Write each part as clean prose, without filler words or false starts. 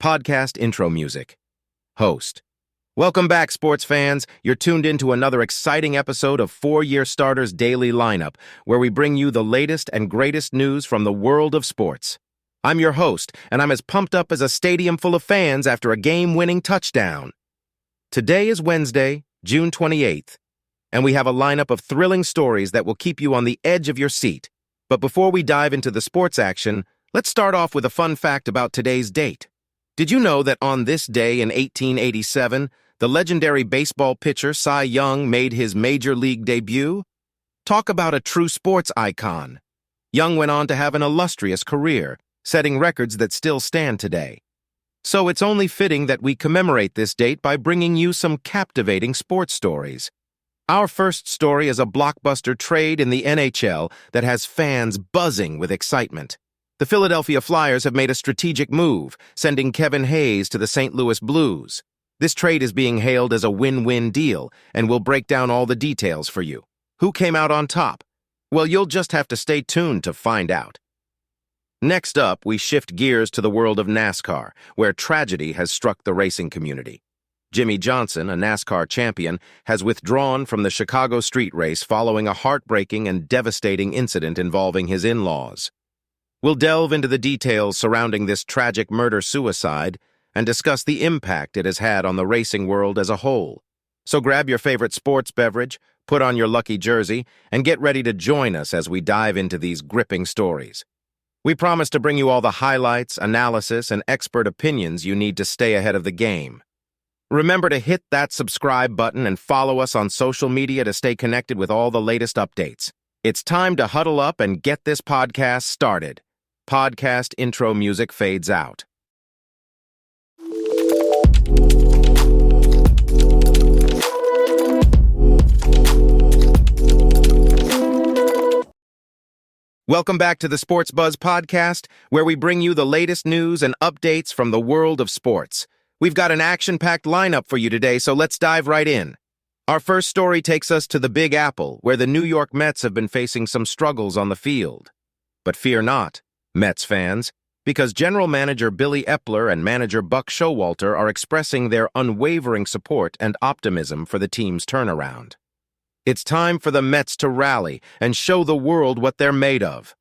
Podcast intro music. Host. Welcome back, sports fans. You're tuned into another exciting episode of Four-Year Starters Daily Lineup, where we bring you the latest and greatest news from the world of sports. I'm your host, and I'm as pumped up as a stadium full of fans after a game-winning touchdown. Today is Wednesday, June 28th, and we have a lineup of thrilling stories that will keep you on the edge of your seat. But before we dive into the sports action, let's start off with a fun fact about today's date. Did you know that on this day in 1887, the legendary baseball pitcher Cy Young made his major league debut? Talk about a true sports icon. Young went on to have an illustrious career, setting records that still stand today. So it's only fitting that we commemorate this date by bringing you some captivating sports stories. Our first story is a blockbuster trade in the NHL that has fans buzzing with excitement. The Philadelphia Flyers have made a strategic move, sending Kevin Hayes to the St. Louis Blues. This trade is being hailed as a win-win deal, and we'll break down all the details for you. Who came out on top? Well, you'll just have to stay tuned to find out. Next up, we shift gears to the world of NASCAR, where tragedy has struck the racing community. Jimmie Johnson, a NASCAR champion, has withdrawn from the Chicago street race following a heartbreaking and devastating incident involving his in-laws. We'll delve into the details surrounding this tragic murder-suicide and discuss the impact it has had on the racing world as a whole. So grab your favorite sports beverage, put on your lucky jersey, and get ready to join us as we dive into these gripping stories. We promise to bring you all the highlights, analysis, and expert opinions you need to stay ahead of the game. Remember to hit that subscribe button and follow us on social media to stay connected with all the latest updates. It's time to huddle up and get this podcast started. Podcast intro music fades out. Welcome back to the Sports Buzz Podcast, where we bring you the latest news and updates from the world of sports. We've got an action-packed lineup for you today, so let's dive right in. Our first story takes us to the Big Apple, where the New York Mets have been facing some struggles on the field. But fear not, Mets fans, because General Manager Billy Eppler and Manager Buck Showalter are expressing their unwavering support and optimism for the team's turnaround. It's time for the Mets to rally and show the world what they're made of.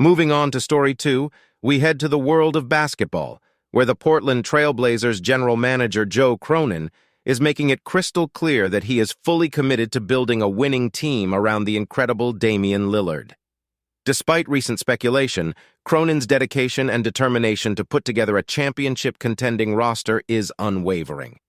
Moving on to Story 2, we head to the world of basketball, where the Portland Trail Blazers general manager Joe Cronin is making it crystal clear that he is fully committed to building a winning team around the incredible Damian Lillard. Despite recent speculation, Cronin's dedication and determination to put together a championship-contending roster is unwavering.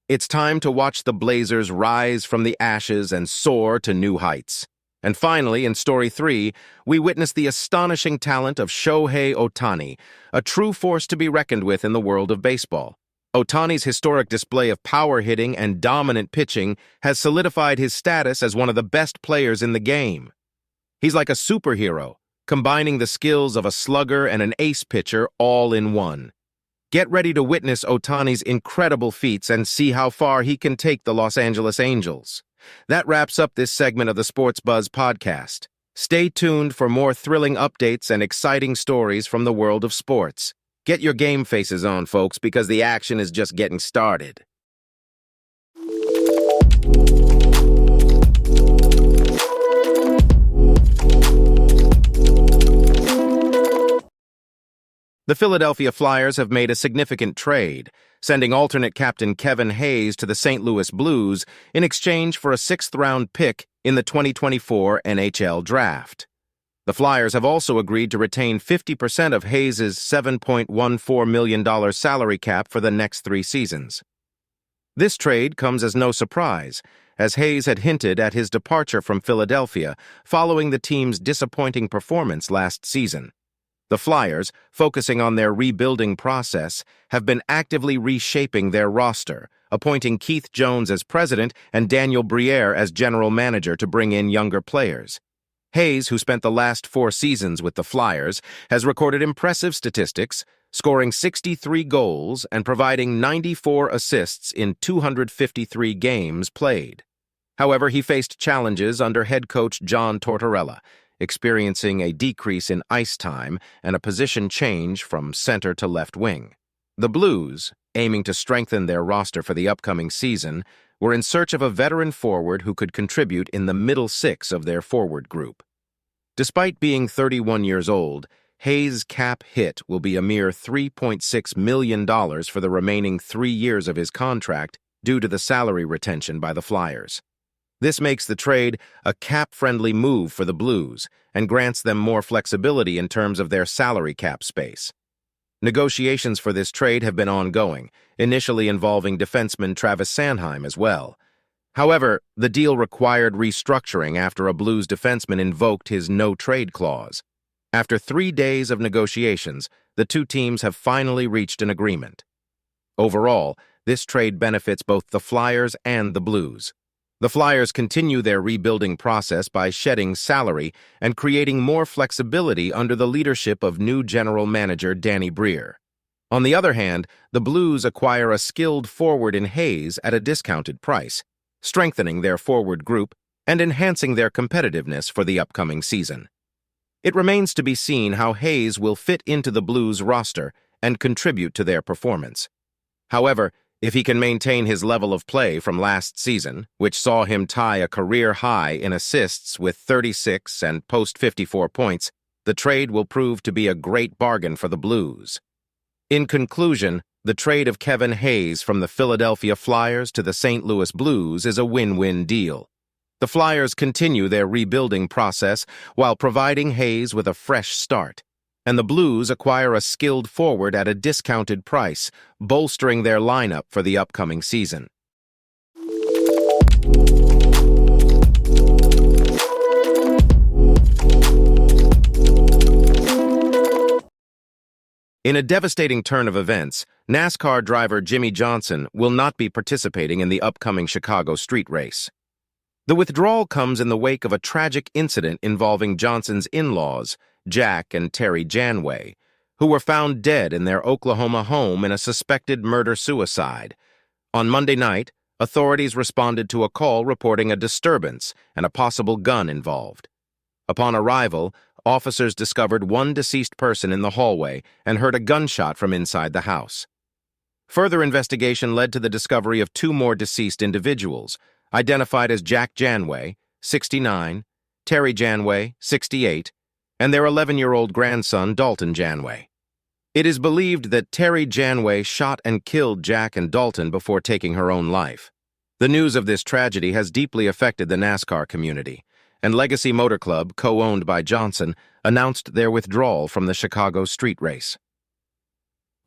It's time to watch the Blazers rise from the ashes and soar to new heights. And finally, in Story 3, we witness the astonishing talent of Shohei Ohtani, a true force to be reckoned with in the world of baseball. Ohtani's historic display of power hitting and dominant pitching has solidified his status as one of the best players in the game. He's like a superhero, combining the skills of a slugger and an ace pitcher all in one. Get ready to witness Ohtani's incredible feats and see how far he can take the Los Angeles Angels. That wraps up this segment of the Sports Buzz Podcast. Stay tuned for more thrilling updates and exciting stories from the world of sports. Get your game faces on, folks, because the action is just getting started. The Philadelphia Flyers have made a significant trade, sending alternate captain Kevin Hayes to the St. Louis Blues in exchange for a sixth-round pick in the 2024 NHL Draft. The Flyers have also agreed to retain 50% of Hayes' $7.14 million salary cap for the next 3 seasons. This trade comes as no surprise, as Hayes had hinted at his departure from Philadelphia following the team's disappointing performance last season. The Flyers, focusing on their rebuilding process, have been actively reshaping their roster, appointing Keith Jones as president and Daniel Briere as general manager to bring in younger players. Hayes, who spent the last 4 seasons with the Flyers, has recorded impressive statistics, scoring 63 goals and providing 94 assists in 253 games played. However, he faced challenges under head coach John Tortorella, experiencing a decrease in ice time and a position change from center to left wing. The Blues, aiming to strengthen their roster for the upcoming season, were in search of a veteran forward who could contribute in the middle six of their forward group. Despite being 31 years old, Hayes' cap hit will be a mere $3.6 million for the remaining 3 years of his contract due to the salary retention by the Flyers. This makes the trade a cap-friendly move for the Blues and grants them more flexibility in terms of their salary cap space. Negotiations for this trade have been ongoing, initially involving defenseman Travis Sanheim as well. However, the deal required restructuring after a Blues defenseman invoked his no-trade clause. After 3 days of negotiations, the two teams have finally reached an agreement. Overall, this trade benefits both the Flyers and the Blues. The Flyers continue their rebuilding process by shedding salary and creating more flexibility under the leadership of new general manager Danny Briere. On the other hand, the Blues acquire a skilled forward in Hayes at a discounted price, strengthening their forward group and enhancing their competitiveness for the upcoming season. It remains to be seen how Hayes will fit into the Blues roster and contribute to their performance. However, if he can maintain his level of play from last season, which saw him tie a career high in assists with 36 and post 54 points, the trade will prove to be a great bargain for the Blues. In conclusion, the trade of Kevin Hayes from the Philadelphia Flyers to the St. Louis Blues is a win-win deal. The Flyers continue their rebuilding process while providing Hayes with a fresh start, and the Blues acquire a skilled forward at a discounted price, bolstering their lineup for the upcoming season. In a devastating turn of events, NASCAR driver Jimmie Johnson will not be participating in the upcoming Chicago street race. The withdrawal comes in the wake of a tragic incident involving Johnson's in-laws, Jack and Terry Janway, who were found dead in their Oklahoma home in a suspected murder-suicide. On Monday night, authorities responded to a call reporting a disturbance and a possible gun involved. Upon arrival, officers discovered one deceased person in the hallway and heard a gunshot from inside the house. Further investigation led to the discovery of 2 more deceased individuals, identified as Jack Janway, 69, Terry Janway, 68, and their 11-year-old grandson, Dalton Janway. It is believed that Terry Janway shot and killed Jack and Dalton before taking her own life. The news of this tragedy has deeply affected the NASCAR community, and Legacy Motor Club, co-owned by Johnson, announced their withdrawal from the Chicago street race.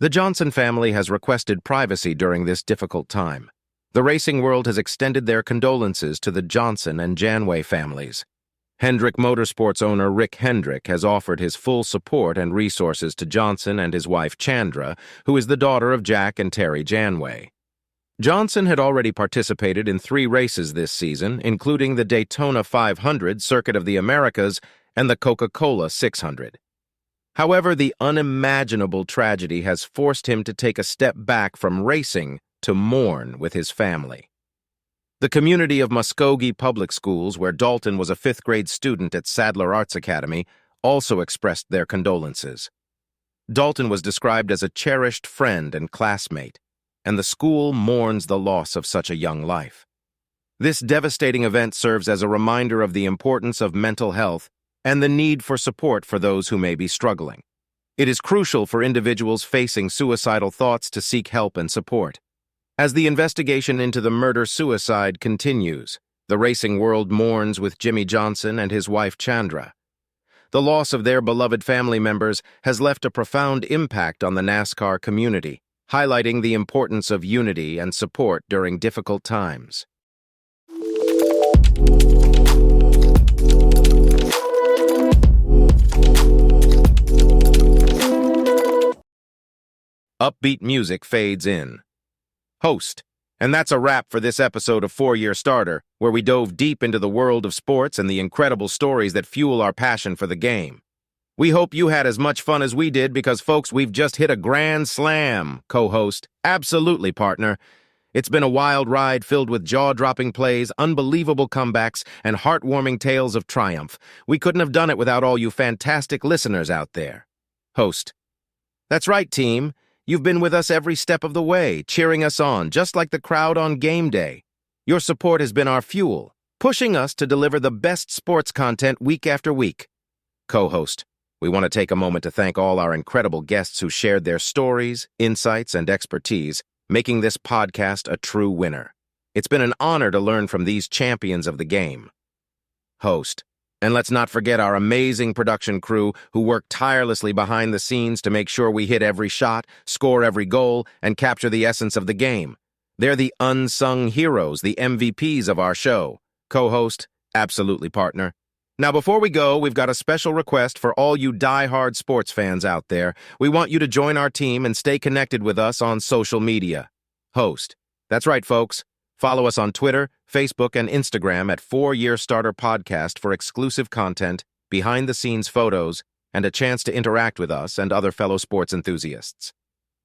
The Johnson family has requested privacy during this difficult time. The racing world has extended their condolences to the Johnson and Janway families. Hendrick Motorsports owner Rick Hendrick has offered his full support and resources to Johnson and his wife Chandra, who is the daughter of Jack and Terry Janway. Johnson had already participated in 3 races this season, including the Daytona 500 Circuit of the Americas and the Coca-Cola 600. However, the unimaginable tragedy has forced him to take a step back from racing to mourn with his family. The community of Muskogee Public Schools, where Dalton was a 5th-grade student at Sadler Arts Academy, also expressed their condolences. Dalton was described as a cherished friend and classmate, and the school mourns the loss of such a young life. This devastating event serves as a reminder of the importance of mental health and the need for support for those who may be struggling. It is crucial for individuals facing suicidal thoughts to seek help and support. As the investigation into the murder-suicide continues, the racing world mourns with Jimmie Johnson and his wife Chandra. The loss of their beloved family members has left a profound impact on the NASCAR community, highlighting the importance of unity and support during difficult times. Upbeat music fades in. Host. And that's a wrap for this episode of 4-Year Starter, where we dove deep into the world of sports and the incredible stories that fuel our passion for the game. We hope you had as much fun as we did because, folks, we've just hit a grand slam, co-host. Absolutely, partner. It's been a wild ride filled with jaw-dropping plays, unbelievable comebacks, and heartwarming tales of triumph. We couldn't have done it without all you fantastic listeners out there. Host. That's right, team. You've been with us every step of the way, cheering us on, just like the crowd on game day. Your support has been our fuel, pushing us to deliver the best sports content week after week. Co-host, we want to take a moment to thank all our incredible guests who shared their stories, insights, and expertise, making this podcast a true winner. It's been an honor to learn from these champions of the game. Host, and let's not forget our amazing production crew who work tirelessly behind the scenes to make sure we hit every shot, score every goal, and capture the essence of the game. They're the unsung heroes, the MVPs of our show. Co-host, absolutely, partner. Now, before we go, we've got a special request for all you die-hard sports fans out there. We want you to join our team and stay connected with us on social media. Host, that's right, folks. Follow us on Twitter, Facebook, and Instagram at 4-Year Starter Podcast for exclusive content, behind-the-scenes photos, and a chance to interact with us and other fellow sports enthusiasts.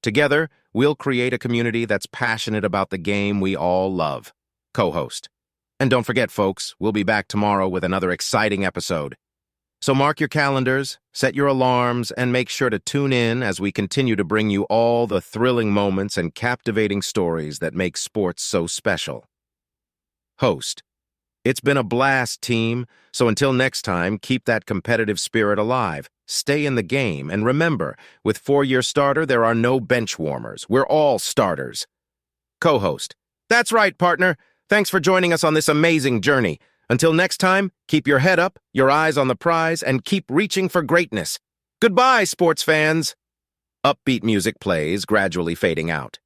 Together, we'll create a community that's passionate about the game we all love. Co-host. And don't forget, folks, we'll be back tomorrow with another exciting episode. So mark your calendars, set your alarms, and make sure to tune in as we continue to bring you all the thrilling moments and captivating stories that make sports so special. Host. It's been a blast, team, so until next time, keep that competitive spirit alive, stay in the game, and remember, with 4-Year Starter, there are no bench warmers. We're all starters. Co-host. That's right, partner. Thanks for joining us on this amazing journey. Until next time, keep your head up, your eyes on the prize, and keep reaching for greatness. Goodbye, sports fans. Upbeat music plays, gradually fading out.